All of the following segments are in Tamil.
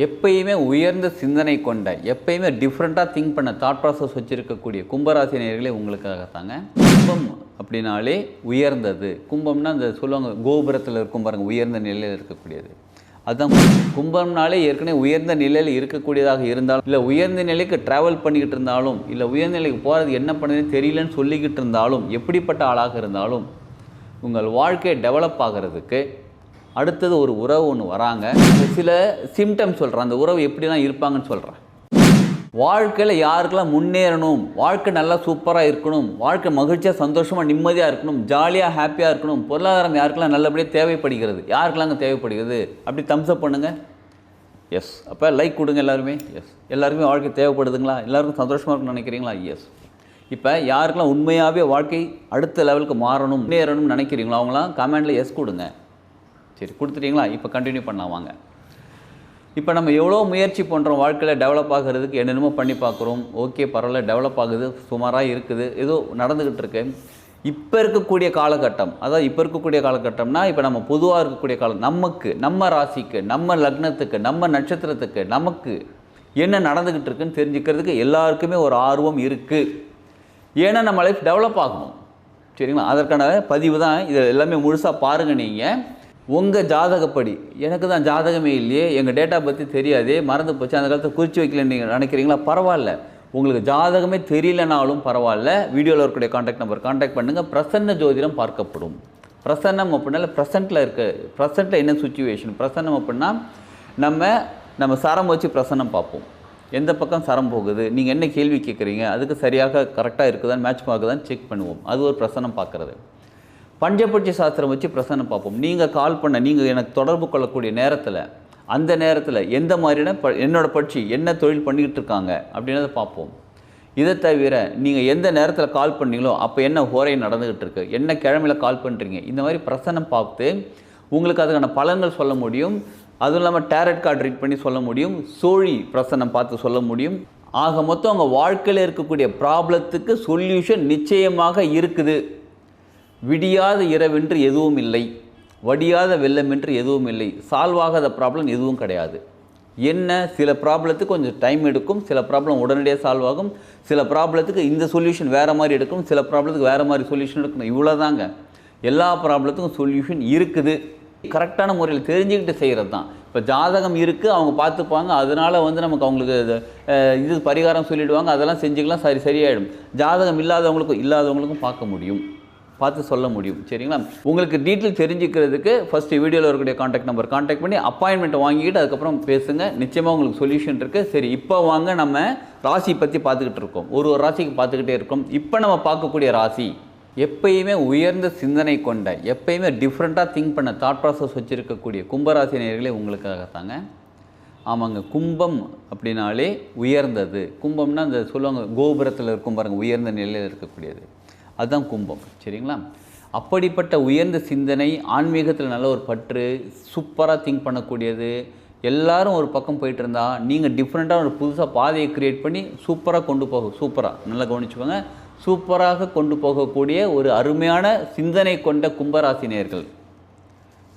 எப்பயுமே உயர்ந்த சிந்தனை கொண்ட, எப்பயுமே டிஃப்ரெண்ட்டாக திங்க் பண்ண தாட் ப்ராசஸ் வச்சுருக்கக்கூடிய கும்பராசி நேயர்களே உங்களுக்காகத்தாங்க. கும்பம் அப்படின்னாலே உயர்ந்தது. கும்பம்னா அந்த சொல்லுவாங்க கோபுரத்தில் இருக்கும் பாருங்க, உயர்ந்த நிலையில் இருக்கக்கூடியது. அதுதான் கும்பம்னாலே ஏற்கனவே உயர்ந்த நிலையில் இருக்கக்கூடியதாக இருந்தாலும், இல்லை உயர்ந்த நிலைக்கு ட்ராவல் பண்ணிக்கிட்டு இருந்தாலும், இல்லை உயர்ந்த நிலைக்கு போகிறது என்ன பண்ணுறதுன்னு தெரியலன்னு சொல்லிக்கிட்டு இருந்தாலும், எப்படிப்பட்ட ஆளாக இருந்தாலும் உங்கள் வாழ்க்கையை டெவலப் ஆகிறதுக்கு அடுத்தது ஒரு உறவு ஒன்று வராங்க. சில சிம்டம்ஸ் சொல்கிறேன், அந்த உறவு எப்படிலாம் இருப்பாங்கன்னு சொல்கிறேன். வாழ்க்கையில் யாருக்கெல்லாம் முன்னேறணும், வாழ்க்கை நல்லா சூப்பராக இருக்கணும், வாழ்க்கை மகிழ்ச்சியாக சந்தோஷமாக நிம்மதியாக இருக்கணும், ஜாலியாக ஹாப்பியாக இருக்கணும், பொருளாதாரம் யாருக்கெல்லாம் நல்லபடியாக தேவைப்படுகிறது, யாருக்கெல்லாம் அங்கே தேவைப்படுகிறது அப்படி தம்ஸ்அப் பண்ணுங்கள். எஸ். அப்போ லைக் கொடுங்க எல்லாருமே. எஸ். எல்லாருமே வாழ்க்கை தேவைப்படுதுங்களா? எல்லாருக்கும் சந்தோஷமாக இருக்குன்னு நினைக்கிறீங்களா? எஸ். இப்போ யாருக்கெல்லாம் உண்மையாகவே வாழ்க்கை அடுத்த லெவலுக்கு மாறணும், முன்னேறணும்னு நினைக்கிறீங்களோ அவங்களாம் கமெண்டில் எஸ் கொடுங்க. சரி, கொடுத்துட்டீங்களா? இப்போ கண்டினியூ பண்ணலாம் வாங்க. இப்போ நம்ம எவ்வளோ முயற்சி பண்ணுறோம் வாழ்க்கையில் டெவலப் ஆகிறதுக்கு, என்னென்னமோ பண்ணி பார்க்குறோம். ஓகே, பரவாயில்ல, டெவலப் ஆகுது, சுமாராக இருக்குது, ஏதோ நடந்துக்கிட்டு இருக்கு. இப்போ இருக்கக்கூடிய காலகட்டம், அதாவது இப்போ இருக்கக்கூடிய காலகட்டம்னா இப்போ நம்ம பொதுவாக இருக்கக்கூடிய காலம், நமக்கு, நம்ம ராசிக்கு, நம்ம லக்னத்துக்கு, நம்ம நட்சத்திரத்துக்கு நமக்கு என்ன நடந்துக்கிட்டு இருக்குன்னு தெரிஞ்சுக்கிறதுக்கு எல்லாருக்குமே ஒரு ஆர்வம் இருக்குது. ஏன்னா நம்ம லைஃப் டெவலப் ஆகணும். சரிங்களா? அதற்கான பதிவு தான் இது. எல்லாமே முழுசாக பாருங்கள். நீங்கள் உங்கள் ஜாதகப்படி, எனக்கு தான் ஜாதகமே இல்லையே, எங்கள் டேட்டா பற்றி தெரியாதே, மறந்து போச்சு, அந்த காலத்தை குறித்து வைக்கலன்னு நீங்கள் நினைக்கிறீங்களா? பரவாயில்ல. உங்களுக்கு ஜாதகமே தெரியலனாலும் பரவாயில்ல, வீடியோவில் இருக்கக்கூடிய கான்டாக்ட் நம்பர் கான்டாக்ட் பண்ணுங்கள். பிரசன்ன ஜோதிடம் பார்க்கப்படும். பிரசன்னம் அப்படின்னா ப்ரெசென்ட்டில் ப்ரெசென்ட்டில் என்ன சுச்சுவேஷன். பிரசன்னம் அப்படின்னா நம்ம சரம் வச்சு பிரசன்னம் பார்ப்போம். எந்த பக்கம் சரம் போகுது, நீங்கள் என்ன கேள்வி கேட்குறீங்க, அதுக்கு சரியாக கரெக்டாக இருக்குதான்னு மேட்ச் ஆகுதான்னு செக் பண்ணுவோம். அது ஒரு பிரசன்னம் பார்க்குறது. பஞ்சபட்சி சாஸ்திரம் வச்சு பிரசன்னம் பார்ப்போம். நீங்கள் கால் பண்ண, நீங்கள் எனக்கு தொடர்பு கொள்ளக்கூடிய நேரத்தில், அந்த நேரத்தில் எந்த மாதிரியான என்னோடய பட்சி என்ன தொழில் பண்ணிக்கிட்டு இருக்காங்க அப்படின்றத பார்ப்போம். இதை தவிர நீங்கள் எந்த நேரத்தில் கால் பண்ணீங்களோ அப்போ என்ன ஹோரை நடந்துக்கிட்டு இருக்கு, என்ன கிழமையில் கால் பண்ணுறீங்க, இந்த மாதிரி பிரசன்னம் பார்த்து உங்களுக்கு அதுக்கான பலன்கள் சொல்ல முடியும். அதுவும் இல்லாமல் டேரட் கார்டு ரீட் பண்ணி சொல்ல முடியும். சோழி பிரசன்னம் பார்த்து சொல்ல முடியும். ஆக மொத்தம் உங்கள் வாழ்க்கையில் இருக்கக்கூடிய ப்ராப்ளத்துக்கு சொல்யூஷன் நிச்சயமாக இருக்குது. விடியாத இரவென்று எதுவும் இல்லை, வடியாத வெள்ளமென்று எதுவும் இல்லை, சால்வ் ஆகாத ப்ராப்ளம் எதுவும் கிடையாது. என்ன, சில ப்ராப்ளத்துக்கு கொஞ்சம் டைம் எடுக்கும், சில ப்ராப்ளம் உடனடியாக சால்வ் ஆகும், சில ப்ராப்ளத்துக்கு இந்த சொல்யூஷன் வேறு மாதிரி எடுக்கும், சில ப்ராப்ளத்துக்கு வேறு மாதிரி சொல்யூஷன் எடுக்கணும். இவ்வளோதாங்க. எல்லா ப்ராப்ளத்துக்கும் சொல்யூஷன் இருக்குது. கரெக்டான முறையில் தெரிஞ்சுக்கிட்டு செய்கிறது தான். இப்போ ஜாதகம் இருக்குது, அவங்க பார்த்துப்பாங்க, அதனால் நமக்கு அவங்களுக்கு இது பரிகாரம் சொல்லிவிடுவாங்க, அதெல்லாம் செஞ்சுக்கலாம், சரியாயிடும். ஜாதகம் இல்லாதவங்களுக்கும் பார்க்க முடியும், பார்த்து சொல்ல முடியும். சரிங்களா? உங்களுக்கு டீட்டெயில் தெரிஞ்சுக்கிறதுக்கு ஃபஸ்ட்டு வீடியோவில் இருக்கக்கூடிய கான்டாக்ட் நம்பர் கான்டாக்ட் பண்ணி அப்பாயின்மெண்ட்டை வாங்கிக்கிட்டு அதுக்கப்புறம் பேசுங்க. நிச்சயமாக உங்களுக்கு சொல்யூஷன் இருக்குது. சரி, இப்போ வாங்க நம்ம ராசி பற்றி பார்த்துக்கிட்டு இருக்கோம். ஒரு ராசிக்கு பார்த்துக்கிட்டே இருக்கோம். இப்போ நம்ம பார்க்கக்கூடிய ராசி எப்பயுமே உயர்ந்த சிந்தனை கொண்ட, எப்பயுமே டிஃப்ரெண்ட்டாக திங்க் பண்ண தாட் ப்ராசஸ் வச்சுருக்கக்கூடிய கும்பராசி நேயர்களே உங்களுக்காகத்தாங்க. ஆமாங்க, கும்பம் அப்படின்னாலே உயர்ந்தது. கும்பம்னா அந்த சொல்லுவாங்க கோபுரத்தில் இருக்கும் பாருங்கள், உயர்ந்த நிலையில் இருக்கக்கூடியது. அதுதான் கும்பம். சரிங்களா? அப்படிப்பட்ட உயர்ந்த சிந்தனை, ஆன்மீகத்தில் நல்ல ஒரு பற்று, சூப்பராக திங்க் பண்ணக்கூடியது. எல்லாரும் ஒரு பக்கம் போயிட்டு இருந்தால் நீங்கள் டிஃப்ரெண்ட்டாக ஒரு புதுசாக பாதையை க்ரியேட் பண்ணி சூப்பராக கொண்டு நல்லா கவனிச்சுக்கோங்க, சூப்பராக கொண்டு போகக்கூடிய ஒரு அருமையான சிந்தனை கொண்ட கும்பராசினியர்கள்.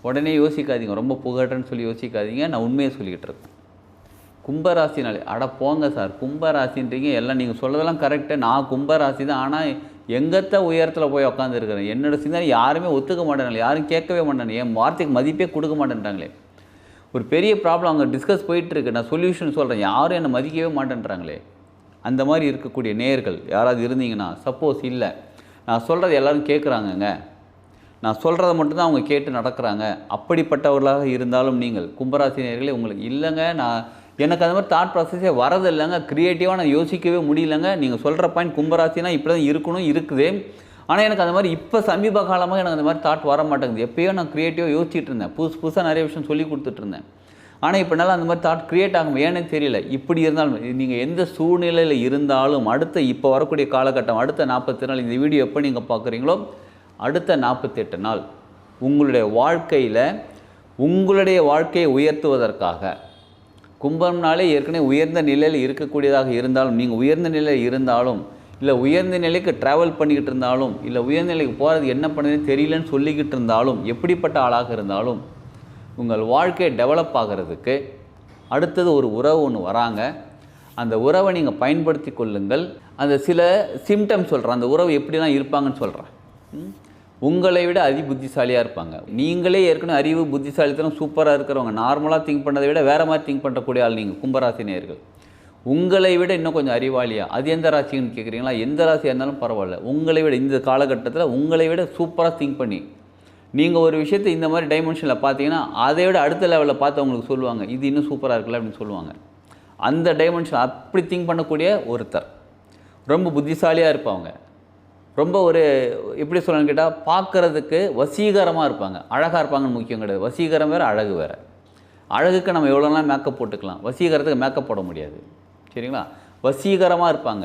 உடனே யோசிக்காதீங்க, ரொம்ப புகழ்றேன்னு சொல்லி யோசிக்காதீங்க, நான் உண்மையை சொல்லிக்கிட்டு இருக்கேன். கும்பராசினாலே அட போங்க சார், கும்பராசின்றீங்க, எல்லாம் நீங்கள் சொல்கிறதெல்லாம் கரெக்டு, நான் கும்பராசி தான், ஆனால் எங்கத்த உயரத்தில் போய் உட்காந்துருக்கிறேன், என்னோடய சிந்தனை யாருமே ஒத்துக்க மாட்டேனாங்களே, யாரும் கேட்கவே மாட்டேன், என் வார்த்தைக்கு மதிப்பே கொடுக்க மாட்டேன்றாங்களே. ஒரு பெரிய ப்ராப்ளம் அங்கே டிஸ்கஸ் போயிட்டுருக்கு, நான் சொல்யூஷன் சொல்கிறேன், யாரும் என்னை மதிக்கவே மாட்டேன்றாங்களே. அந்த மாதிரி இருக்கக்கூடிய நேயர்கள் யாராவது இருந்தீங்கன்னா, சப்போஸ் இல்லை, நான் சொல்கிறது எல்லோரும் கேட்குறாங்கங்க, நான் சொல்கிறத மட்டும்தான் அவங்க கேட்டு நடக்கிறாங்க, அப்படிப்பட்டவர்களாக இருந்தாலும் நீங்கள் கும்பராசி நேயர்களே உங்களுக்கு இல்லைங்க, எனக்கு அந்த மாதிரி தாட் ப்ராசஸே வரது இல்லைங்க, க்ரியேட்டிவாக நான் யோசிக்கவே முடியலங்க. நீங்கள் சொல்கிற பாயிண்ட் கும்பராசினா இப்படி தான் இருக்கணும், இருக்குது. ஆனால் எனக்கு அந்த மாதிரி இப்போ சமீப காலமாக எனக்கு அந்த மாதிரி தாட் வர மாட்டேங்குது. எப்போயோ நான் க்ரியேட்டிவாக யோசிச்சுட்டு இருந்தேன், புதுசாக நிறைய விஷயம் சொல்லி கொடுத்துட்ருந்தேன். ஆனால் இப்போ என்னால் அந்த மாதிரி தாட் க்ரியேட் ஆகும், ஏன்னே தெரியல. இப்படி இருந்தாலும் நீங்கள் எந்த சூழ்நிலையில் இருந்தாலும் இப்போ வரக்கூடிய காலகட்டம், அடுத்த 40 நாள், இந்த வீடியோ எப்போ நீங்கள் பார்க்குறீங்களோ அடுத்த 48 நாள் உங்களுடைய வாழ்க்கையை உயர்த்துவதற்காக, கும்பம்னாலே ஏற்கனவே உயர்ந்த நிலையில் இருக்கக்கூடியதாக இருந்தாலும், நீங்கள் உயர்ந்த நிலையில் இருந்தாலும், இல்லை உயர்ந்த நிலைக்கு ட்ராவல் பண்ணிக்கிட்டு இருந்தாலும், இல்லை உயர்ந்த நிலைக்கு போகிறது என்ன பண்ணுறதுன்னு தெரியலன்னு சொல்லிக்கிட்டு இருந்தாலும், எப்படிப்பட்ட ஆளாக இருந்தாலும் உங்கள் வாழ்க்கையை டெவலப் ஆகிறதுக்கு அடுத்தது ஒரு உறவு ஒன்று வராங்க. அந்த உறவை நீங்கள் பயன்படுத்தி கொள்ளுங்கள். அந்த சில சிம்டம்ஸ் சொல்கிறேன், அந்த உறவு எப்படிலாம் இருப்பாங்கன்னு சொல்கிறேன். உங்களை விட புத்திசாலியாக இருப்பாங்க. நீங்களே ஏற்கனவே அறிவு புத்திசாலித்தனம் சூப்பராக இருக்கிறவங்க, நார்மலாக திங்க் பண்ணதை விட வேறு மாதிரி திங்க் பண்ணக்கூடிய ஆள் நீங்கள் கும்பராசி நேயர்கள். உங்களை விட இன்னும் கொஞ்சம் அறிவாளியாக, அது எந்த ராசின்னு கேட்குறீங்களா? எந்த ராசியாக இருந்தாலும் பரவாயில்ல, உங்களை விட இந்த காலகட்டத்தில் உங்களை விட சூப்பராக திங்க் பண்ணி நீங்கள் ஒரு விஷயத்தை இந்த மாதிரி டைமென்ஷனில் பார்த்தீங்கன்னா அதை விட அடுத்த லெவலில் பார்த்து அவங்களுக்கு சொல்லுவாங்க, இது இன்னும் சூப்பராக இருக்குல்ல அப்படின்னு சொல்லுவாங்க. அந்த டைமென்ஷன் அப்படி திங்க் பண்ணக்கூடிய ஒருத்தர் ரொம்ப புத்திசாலியாக இருப்பாங்க. ரொம்ப ஒரு எப்படி சொல்லணும்னு கேட்டால் பார்க்குறதுக்கு வசீகரமாக இருப்பாங்க. அழகாக இருப்பாங்கன்னு முக்கியம் கிடையாது. வசீகரம் வேறு, அழகு வேறு. அழகுக்கு நம்ம எவ்வளோலாம் மேக்கப் போட்டுக்கலாம், வசீகரத்துக்கு மேக்கப் போட முடியாது. சரிங்களா? வசீகரமாக இருப்பாங்க,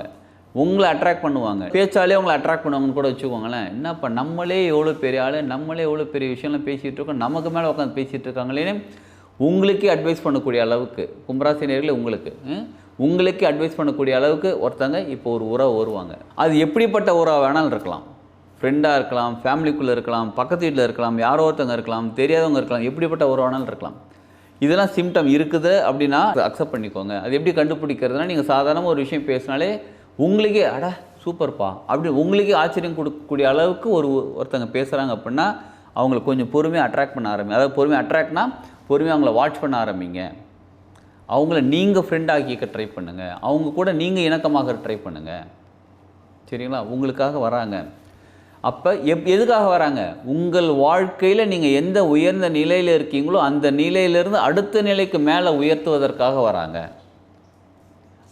உங்களை அட்ராக்ட் பண்ணுவாங்க, பேச்சாலே உங்களை அட்ராக்ட் பண்ணுவாங்கன்னு கூட வச்சுக்கோங்களேன். என்னப்பா நம்மளே எவ்வளோ பெரிய ஆள், நம்மளே எவ்வளோ பெரிய விஷயம்லாம் பேசிகிட்டு இருக்கோம், நமக்கு மேலே உட்காந்து பேசிகிட்டு இருக்காங்களேன்னு உங்களுக்கே அட்வைஸ் பண்ணக்கூடிய அளவுக்கு கும்பராசி நேயர்களே உங்களுக்கே அட்வைஸ் பண்ணக்கூடிய அளவுக்கு ஒருத்தங்க இப்போ ஒரு உறவு வருவாங்க. அது எப்படிப்பட்ட உறவு வேணாலும் இருக்கலாம். ஃப்ரெண்டாக இருக்கலாம், ஃபேமிலிக்குள்ளே இருக்கலாம், பக்கத்து வீட்டில் இருக்கலாம், யாரோ ஒருத்தங்க இருக்கலாம், தெரியாதவங்க இருக்கலாம், எப்படிப்பட்ட உறவு வேணாலும் இருக்கலாம். இதெல்லாம் சிம்டம் இருக்குது அப்படின்னா அக்செப்ட் பண்ணிக்கோங்க. அது எப்படி கண்டுபிடிக்கிறதுனா, நீங்கள் சாதாரணமாக ஒரு விஷயம் பேசினாலே உங்களுக்கே சூப்பர்ப்பா அப்படி உங்களுக்கே ஆச்சரியம் கொடுக்கக்கூடிய அளவுக்கு ஒருத்தங்க பேசுகிறாங்க அப்படின்னா அவங்களுக்கு கொஞ்சம் பொறுமையாக அட்ராக்ட் பண்ண ஆரம்பிங்க. அதாவது பொறுமையாக அட்ராக்ட்னா பொறுமையாக அவங்கள வாட்ச் பண்ண ஆரம்பிங்க. அவங்கள நீங்கள் ஃப்ரெண்ட் ஆக்கிக்க ட்ரை பண்ணுங்கள். அவங்க கூட நீங்கள் இணக்கமாக ட்ரை பண்ணுங்கள். சரிங்களா? உங்களுக்காக வராங்க. அப்போ எதுக்காக வராங்க? உங்கள் வாழ்க்கையில் நீங்கள் எந்த உயர்ந்த நிலையில் இருக்கீங்களோ அந்த நிலையிலிருந்து அடுத்த நிலைக்கு மேலே உயர்த்துவதற்காக வராங்க.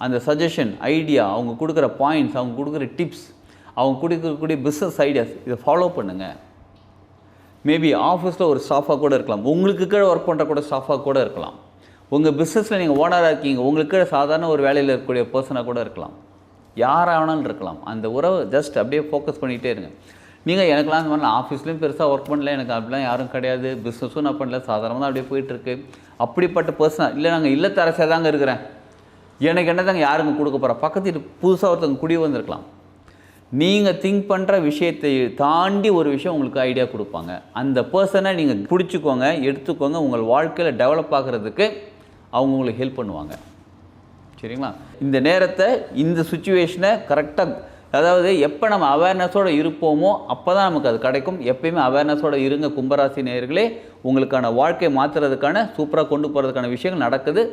அந்த சஜஷன், ஐடியா, அவங்க கொடுக்குற பாயிண்ட்ஸ், அவங்க கொடுக்குற டிப்ஸ், அவங்க கொடுக்கக்கூடிய பிஸ்னஸ் ஐடியாஸ், இதை ஃபாலோ பண்ணுங்கள். மேபி ஆஃபீஸில் ஒரு ஸ்டாஃபாக கூட இருக்கலாம், உங்களுக்கு கீழே ஒர்க் பண்ணுற கூட ஸ்டாஃபாக கூட இருக்கலாம். உங்கள் பிஸ்னஸில் நீங்கள் ஓனராக இருக்கீங்க, உங்களுக்கு கீழே சாதாரண ஒரு வேலையில் இருக்கக்கூடிய பர்சனாக கூட இருக்கலாம். யாரானாலும் இருக்கலாம். அந்த உறவை ஜஸ்ட் அப்படியே ஃபோக்கஸ் பண்ணிகிட்டே இருங்க. நீங்கள் எனக்குலாம் இந்த மாதிரி ஆஃபீஸ்லேயும் பெருசாக ஒர்க் பண்ணல, எனக்கு அப்படிலாம் யாரும் கிடையாது, பிஸ்னஸும் நான் பண்ணல, சாதாரணமாக தான் அப்படியே போயிட்டுருக்கு, அப்படிப்பட்ட பர்சனாக இல்லை, நாங்கள் இல்லத்தரசியாக தாங்க இருக்கிறேன், எனக்கு என்ன தாங்க யாருங்க கொடுக்க போகிறா, பக்கத்து புதுசாக ஒருத்தவங்க குடி வந்திருக்கலாம். நீங்கள் திங்க் பண்ணுற விஷயத்தை தாண்டி ஒரு விஷயம் உங்களுக்கு ஐடியா கொடுப்பாங்க. அந்த பர்சனை நீங்கள் பிடிச்சிக்கோங்க, எடுத்துக்கோங்க. உங்கள் வாழ்க்கையில் டெவலப் ஆகிறதுக்கு அவங்க உங்களுக்கு ஹெல்ப் பண்ணுவாங்க. சரிங்களா? இந்த நேரத்தை, இந்த சுச்சுவேஷனை கரெக்டாக, அதாவது எப்போ நம்ம அவேர்னஸோடு இருப்போமோ அப்போ தான் நமக்கு அது கிடைக்கும். எப்பயுமே அவேர்னஸோடு இருங்க கும்பராசி நேயர்களே. உங்களுக்கான வாழ்க்கையை மாற்றுறதுக்கான, சூப்பராக கொண்டு போகிறதுக்கான விஷயங்கள் நடக்குது.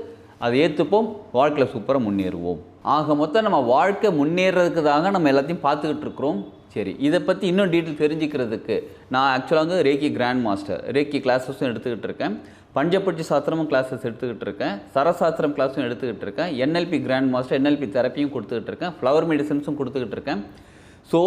அதை ஏற்றுப்போம், வாழ்க்கையில் சூப்பராக முன்னேறுவோம். ஆக மொத்தம் நம்ம வாழ்க்கை முன்னேறதுக்கு தாங்க நம்ம எல்லாத்தையும் பார்த்துக்கிட்டு இருக்கிறோம். சரி, இதை பற்றி இன்னும் டீட்டெயில் தெரிஞ்சுக்கிறதுக்கு நான் ஆக்சுவலாக ரேக்கி கிராண்ட் மாஸ்டர், ரேக்கி கிளாஸஸும் எடுத்துக்கிட்டு இருக்கேன், பஞ்சபட்சி சாஸ்திரமும் கிளாஸஸ் எடுத்துக்கிட்டு இருக்கேன், சரசாஸ்திரம் கிளாஸும் எடுத்துக்கிட்டு இருக்கேன், NLP கிராண்ட் மாஸ்டர் NLP தெரப்பியும் கொடுத்துக்கிட்டு இருக்கேன், ஃப்ளவர் மெடிசன்ஸும் கொடுத்துக்கிட்டு இருக்கேன். ஸோ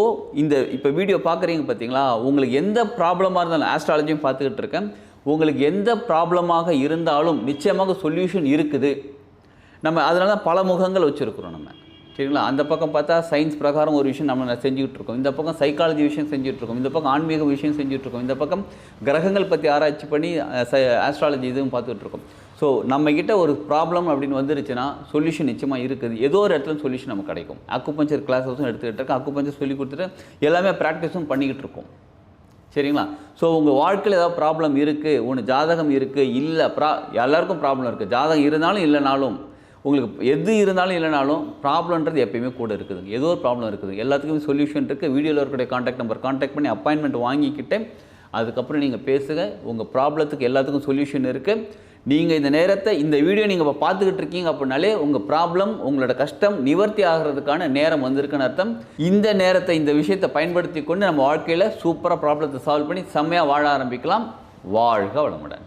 இப்போ வீடியோ பார்க்குறீங்க பார்த்தீங்களா, உங்களுக்கு எந்த ப்ராப்ளமாக இருந்தாலும் ஆஸ்ட்ராலஜியும் பார்த்துக்கிட்டு இருக்கேன். உங்களுக்கு எந்த ப்ராப்ளமாக இருந்தாலும் நிச்சயமாக சொல்யூஷன் இருக்குது. நம்ம அதனால தான் பல முகங்கள் வச்சுருக்குறோம் நம்ம. சரிங்களா? அந்த பக்கம் பார்த்தா சயின்ஸ் பிரகாரம் ஒரு விஷயம் நம்ம செஞ்சுக்கிட்டு இருக்கோம், இந்த பக்கம் சைக்காலஜி விஷயம் செஞ்சுட்ருக்கோம், இந்த பக்கம் ஆன்மீக விஷயம் செஞ்சுட்ருக்கோம், இந்த பக்கம் கிரகங்கள் பற்றி ஆராய்ச்சி பண்ணி ஆஸ்ட்ராலஜி இதுவும் பார்த்துட்ருக்கோம். ஸோ நம்மக்கிட்ட ஒரு ப்ராப்ளம் அப்படின்னு வந்துருச்சுன்னா சொல்யூஷன் நிச்சயமாக இருக்குது. ஏதோ ஒரு இடத்துல சொல்யூஷன் நமக்கு கிடைக்கும். அக்குபஞ்சர் கிளாஸஸும் எடுத்துக்கிட்டு இருக்கேன், அக்குபஞ்சர் சொல்லி கொடுத்துட்டு எல்லாமே ப்ராக்டிஸும் பண்ணிக்கிட்டு இருக்கோம். சரிங்களா? ஸோ உங்கள் வாழ்க்கையில் ஏதாவது ப்ராப்ளம் இருக்குது, ஒன்று ஜாதகம் இருக்குது, இல்லை எல்லாருக்கும் ப்ராப்ளம் இருக்குது. ஜாதகம் இருந்தாலும் இல்லைனாலும், உங்களுக்கு எது இருந்தாலும் இல்லைனாலும் ப்ராப்ளம்ன்றது எப்பயுமே கூட இருக்குது. ஏதோ ஒரு ப்ராப்ளம் இருக்குது, எல்லாத்துக்குமே சொல்யூஷன் இருக்குது. வீடியோவில் இருக்கக்கூடிய காண்டாக்ட் நம்பர் காண்டாக்ட் பண்ணி அப்பாயின்மெண்ட் வாங்கிக்கிட்டு அதுக்கப்புறம் நீங்கள் பேசுங்க. உங்கள் ப்ராப்ளத்துக்கு எல்லாத்துக்கும் சொல்யூஷன் இருக்குது. நீங்கள் இந்த நேரத்தை, இந்த வீடியோ நீங்கள் இப்போ பார்த்துக்கிட்டு இருக்கீங்க அப்படின்னாலே உங்கள் ப்ராப்ளம், உங்களோட கஷ்டம் நிவர்த்தி ஆகிறதுக்கான நேரம் வந்திருக்குன்னு அர்த்தம். இந்த நேரத்தை, இந்த விஷயத்தை பயன்படுத்தி கொண்டு நம்ம வாழ்க்கையில் சூப்பராக ப்ராப்ளத்தை சால்வ் பண்ணி செம்மையாக வாழ ஆரம்பிக்கலாம். வாழ்க வளமுடன்.